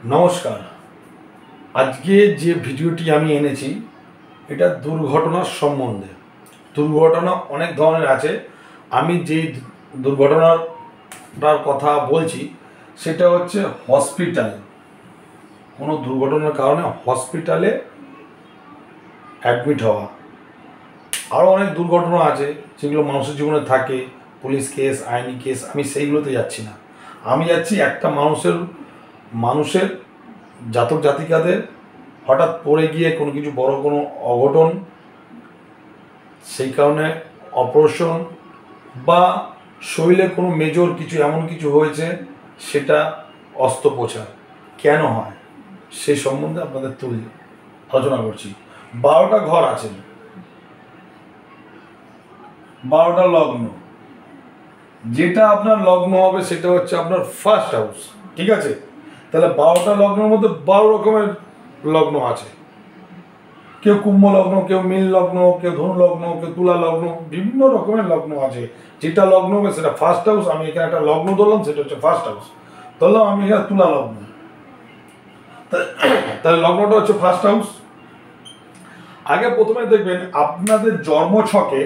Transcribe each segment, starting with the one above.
নমস্কার। আজকে যে ভিডিওটি আমি এনেছি এটা দুর্ঘটনার সম্বন্ধে। দুর্ঘটনা অনেক ধরনের আছে। আমি যেই দুর্ঘটনাটার কথা বলছি সেটা হচ্ছে হসপিটাল, কোনো দুর্ঘটনার কারণে হসপিটালে অ্যাডমিট হওয়া। আরও অনেক দুর্ঘটনা আছে যেগুলো মানুষের জীবনে থাকে, পুলিশ কেস, আইনি কেস। আমি সেইগুলোতে যাচ্ছি না। আমি যাচ্ছি একটা মানুষের জাতক জাতিকাদের হঠাৎ পড়ে গিয়ে কোনো কিছু বড় কোনো অঘটন, সেই কারণে অপারেশন বা শরীরে কোনো মেজর কিছু এমন কিছু হয়েছে সেটা অস্ত্রোপচার কেন হয় সেই সম্বন্ধে আপনাদের তুলে আলোচনা করছি। 12টা ঘর আছে, 12টা লগ্ন। যেটা আপনার লগ্ন হবে সেটা হচ্ছে আপনার ফার্স্ট হাউস, ঠিক আছে? তাহলে 12টা লগ্নের মধ্যে 12 রকমের লগ্ন আছে। কেউ কুম্ভ লগ্ন, কেউ মীন লগ্ন, কেউ ধনু লগ্ন, কেউ তুলা লগ্ন, বিভিন্ন রকমের লগ্ন আছে। যেটা লগ্ন হবে সেটা ফার্স্ট হাউস। আমি এখানে একটা লগ্ন ধরলাম, সেটা হচ্ছে ফার্স্ট হাউস। ধরলাম আমি এখানে তুলা লগ্ন, তাহলে লগ্নটা হচ্ছে ফার্স্ট হাউস। আগে প্রথমে দেখবেন আপনাদের জন্মছকে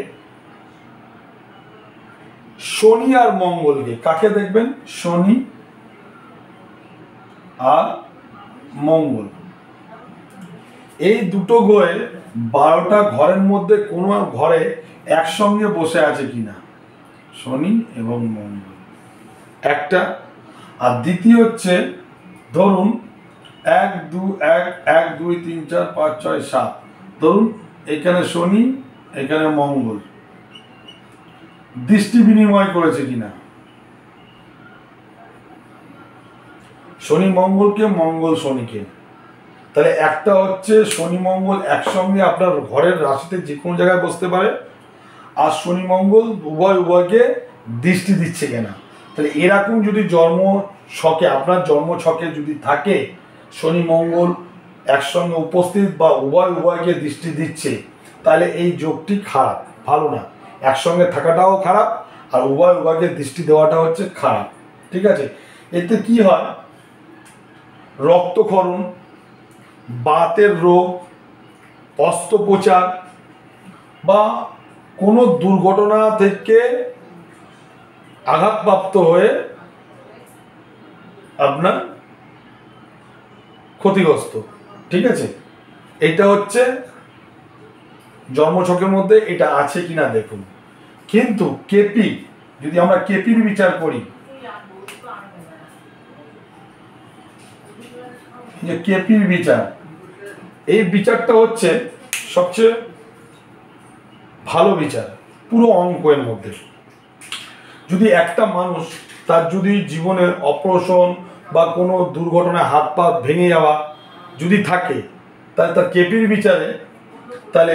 শনি আর মঙ্গলকে। কাকে দেখবেন? শনি আর মঙ্গল, এই দুটো গ্রহে 12টা ঘরের মধ্যে কোনো ঘরে একসঙ্গে বসে আছে কিনা, শনি এবং মঙ্গল একটা। আর দ্বিতীয় হচ্ছে ধরুন 1 2 1 1 2 3 4 5 6 7, ধরুন এখানে শনি, এখানে মঙ্গল দৃষ্টি বিনিময় করেছে কিনা, শনি মঙ্গলকে, মঙ্গল শনিকে। তাহলে একটা হচ্ছে শনি মঙ্গল একসঙ্গে আপনার ঘরের রাশিতে যে কোনো জায়গায় বসতে পারে, আর শনি মঙ্গল উভয়কে দৃষ্টি দিচ্ছে কিনা। তাহলে এরকম যদি আপনার জন্ম ছকে যদি থাকে শনি মঙ্গল একসঙ্গে উপস্থিত বা উভয়কে দৃষ্টি দিচ্ছে, তাহলে এই যোগটি খারাপ, ভালো না। একসঙ্গে থাকাটাও খারাপ আর উভয়কে দৃষ্টি দেওয়াটা হচ্ছে খারাপ, ঠিক আছে? এতে কি হয়? রক্তক্ষরণ, বাতের রোগ, অস্ত্রোপচার বা কোনো দুর্ঘটনা থেকে আঘাতপ্রাপ্ত হয়ে আপনার ক্ষতিগ্রস্ত, ঠিক আছে? এটা হচ্ছে জন্মছকের মধ্যে এটা আছে কিনা দেখুন। কিন্তু কেপি, যদি আমরা কেপির বিচার করি, যে কেপির বিচার, এই বিচারটা হচ্ছে সবচেয়ে ভালো বিচার পুরো অঙ্কের মধ্যে। যদি একটা মানুষ তার যদি জীবনের অপারেশন বা কোনো দুর্ঘটনায় হাত পা ভেঙে যাওয়া যদি থাকে, তাহলে তার কেপির বিচারে তাহলে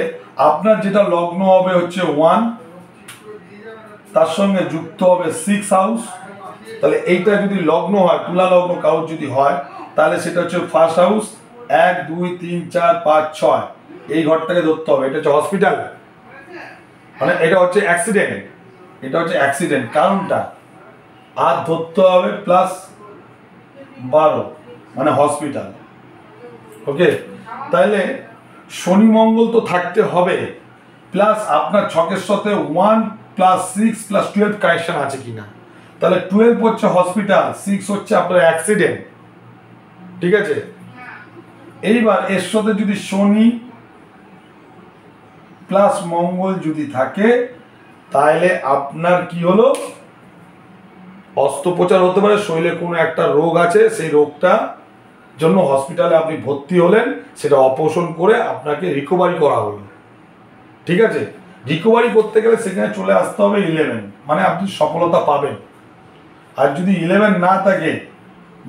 আপনার যেটা লগ্ন হবে হচ্ছে 1, তার সঙ্গে যুক্ত হবে 6 হাউস। তাহলে এইটা যদি লগ্ন হয়, তুলা লগ্ন কারোর যদি হয়, তাহলে সেটা হচ্ছে ফার্স্ট হাউস। 1 2 3 4 5 6 এই ঘরটাকে ধরতে হবে। এটা হচ্ছে হসপিটাল, মানে এটা হচ্ছে অ্যাক্সিডেন্ট, এটা হচ্ছে অ্যাক্সিডেন্ট কারণটা। আর ধরতে হবে +12 মানে হসপিটাল, ওকে? তাহলে শনি মঙ্গল তো থাকতে হবে, প্লাস আপনার ছকের সাথে 1 + 6 + 12 কানেকশন আছে কিনা। তাহলে 12 হচ্ছে হসপিটাল, 6 হচ্ছে আপনার অ্যাক্সিডেন্ট, ঠিক আছে? এইবার এর সাথে যদি শনি প্লাস মঙ্গল যদি থাকে, তাহলে আপনার কি হলো? অস্ত্রোপচার হতে পারে, শরীরে কোনো একটা রোগ আছে, সেই রোগটা জন্য হসপিটালে আপনি ভর্তি হলেন, সেটা অপারেশন করে আপনাকে রিকভারি করা হলো, ঠিক আছে? রিকভারি করতে গেলে সেখানে চলে আসতে হবে 11, মানে আপনি সফলতা পাবেন। আর যদি 11 না থাকে,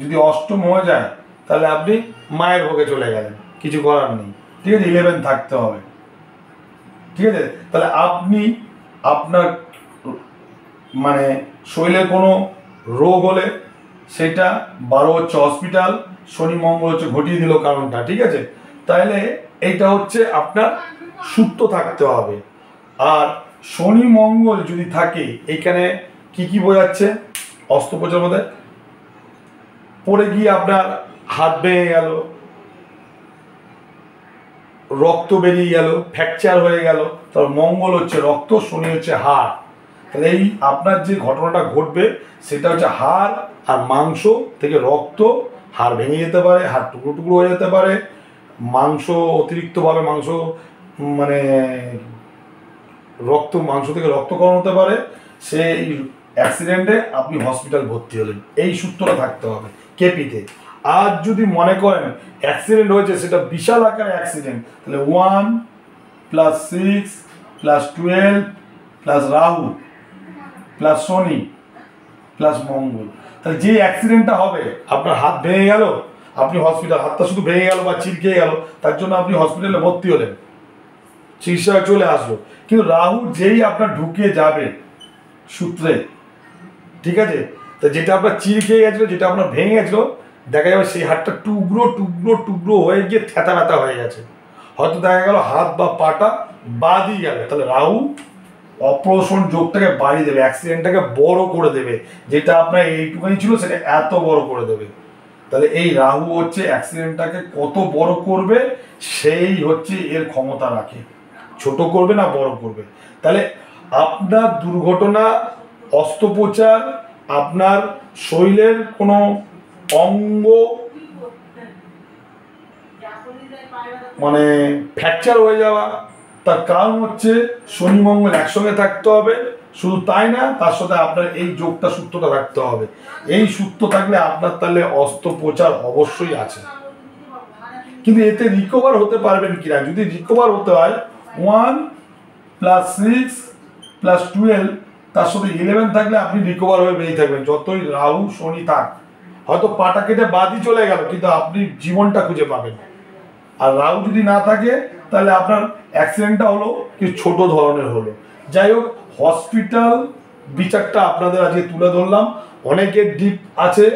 যদি অষ্টম হয়ে যায়, তাহলে আপনি মায়ের ভোগে চলে গেলেন, কিছু করার নেই, ঠিক আছে? 11 থাকতে হবে, ঠিক আছে? তাহলে আপনি আপনার মানে শরীরে কোনো রোগ হলে সেটা 12 হচ্ছে হসপিটাল, শনি মঙ্গল হচ্ছে ঘটিয়ে দিল কারণটা, ঠিক আছে? তাহলে এইটা হচ্ছে আপনার সুস্থ থাকতে হবে। আর শনি মঙ্গল যদি থাকে, এখানে কি বোঝাচ্ছে? অস্ত্রোপচার মধ্যে পড়ে গিয়ে আপনার হাত ভেঙে গেল, রক্ত বেরিয়ে গেল, ফ্র্যাকচার হয়ে গেল, তার মঙ্গল হচ্ছে রক্ত, শনি হচ্ছে হাড়। তাহলে এই আপনার যে ঘটনাটা ঘটবে সেটা হচ্ছে হাড় আর মাংস থেকে রক্ত, হাড় ভেঙে যেতে পারে, হাড় টুকরো টুকরো হয়ে যেতে পারে, মাংস অতিরিক্তভাবে মাংস মানে মাংস থেকে রক্তকরণ হতে পারে। সেই অ্যাক্সিডেন্টে আপনি হসপিটাল ভর্তি হলেন, এই সূত্রটা থাকতে হবে কেপিতে। আর যদি মনে করেন অ্যাক্সিডেন্ট হয়েছে সেটা বিশাল আকারে অ্যাক্সিডেন্ট, তাহলে 1 + 6 + 12 + রাহু + শনি + মঙ্গল। তাহলে যে অ্যাক্সিডেন্টটা হবে, আপনার হাত ভেঙে গেল, আপনি হসপিটাল, হাতটা শুধু ভেঙে গেল বা চিরকে গেল, তার জন্য আপনি হসপিটালে ভর্তি হলেন, চিকিৎসা চলে আসলো। কিন্তু রাহু যেই আপনার ঢুকে যাবে সূত্রে, ঠিক আছে, তা যেটা আপনার চির খেয়ে গেছিলো, যেটা আপনার ভেঙে গেছিলো, দেখা যাবে সেই হাতটা টুকরো টুকরো টুকরো হয়ে গিয়ে থ্যাতা ব্যথা হয়ে গেছে। হয়তো দেখা গেল হাত বা পাটা বাদই গেলে, তাহলে রাহু অপারেশন যোগটাকে বাড়িয়ে দেবে, অ্যাক্সিডেন্টটাকে বড় করে দেবে, যেটা আপনার এইটুখানি ছিল সেটা এত বড় করে দেবে। তাহলে এই রাহু হচ্ছে অ্যাক্সিডেন্টটাকে কত বড় করবে, সেই হচ্ছে এর ক্ষমতা রাখে, ছোট করবে না বড় করবে। তাহলে আপনার দুর্ঘটনা, অস্ত্রোপচার, আপনার শরীরের কোনো অঙ্গ মানে ফ্র্যাকচার হয়ে যাওয়া, তার কারণ হচ্ছে শনি মঙ্গল একসঙ্গে থাকতে হবে। শুধু তাই না, তার সাথে আপনার এই যোগটা, সূত্রটা রাখতে হবে। এই সূত্র থাকলে আপনার তাহলে অস্ত্রোপচার অবশ্যই আছে। কিন্তু এতে রিকভার হতে পারবেন কিনা, যদি রিকভার হতে হয় 1 + 6 + 12 তার সাথে 11 থাকলে আপনি রিকভার হয়ে বেরিয়ে থাকবেন, যতই রাহু শনি থাক। হয়তো পাটা কেটে বাদই চলে গেল, কিন্তু আপনি জীবনটা খুঁজে পাবেন। আর রাহু যদি না থাকে তাহলে আপনার অ্যাক্সিডেন্টটা হলো কি ছোট ধরনের হলো। যাই হোক, হসপিটাল বিচারটা আপনাদের আজকে তুলে ধরলাম। অনেকের ডিপ আছে,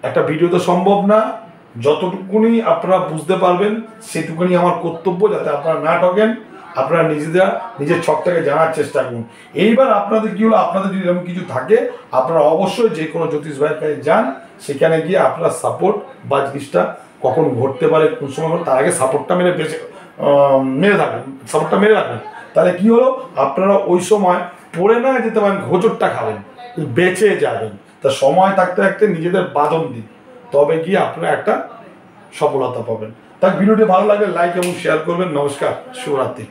একটা ভিডিও তো সম্ভব না, যতটুকুনি আপনারা বুঝতে পারবেন সেটুকুনি আমার কর্তব্য, যাতে আপনারা না ঠকেন। আপনারা নিজের ছকটাকে জানার চেষ্টা করুন। এইবার আপনাদের কি হলো, আপনাদের যদি এরকম কিছু থাকে, আপনারা অবশ্যই যে কোনো জ্যোতিষ ভাইয়ের কাছে যান, সেখানে গিয়ে আপনারা সাপোর্ট বা জিনিসটা কখন ঘটতে পারে, কোন সময় ঘটে, তার আগে সাপোর্টটা মেরে থাকবেন, সাপোর্টটা মেরে রাখবেন। তাহলে কি হলো, আপনারা ওই সময় পড়ে না যেতে পারেন, হোঁচটটা খাবেন, বেঁচে যাবেন। তা সময় থাকতে থাকতে নিজেদের বাঁধন দিন, তবে গিয়ে আপনারা একটা সফলতা পাবেন। তার ভিডিওটি ভালো লাগলে লাইক এবং শেয়ার করবেন। নমস্কার, শুভরাত্রি।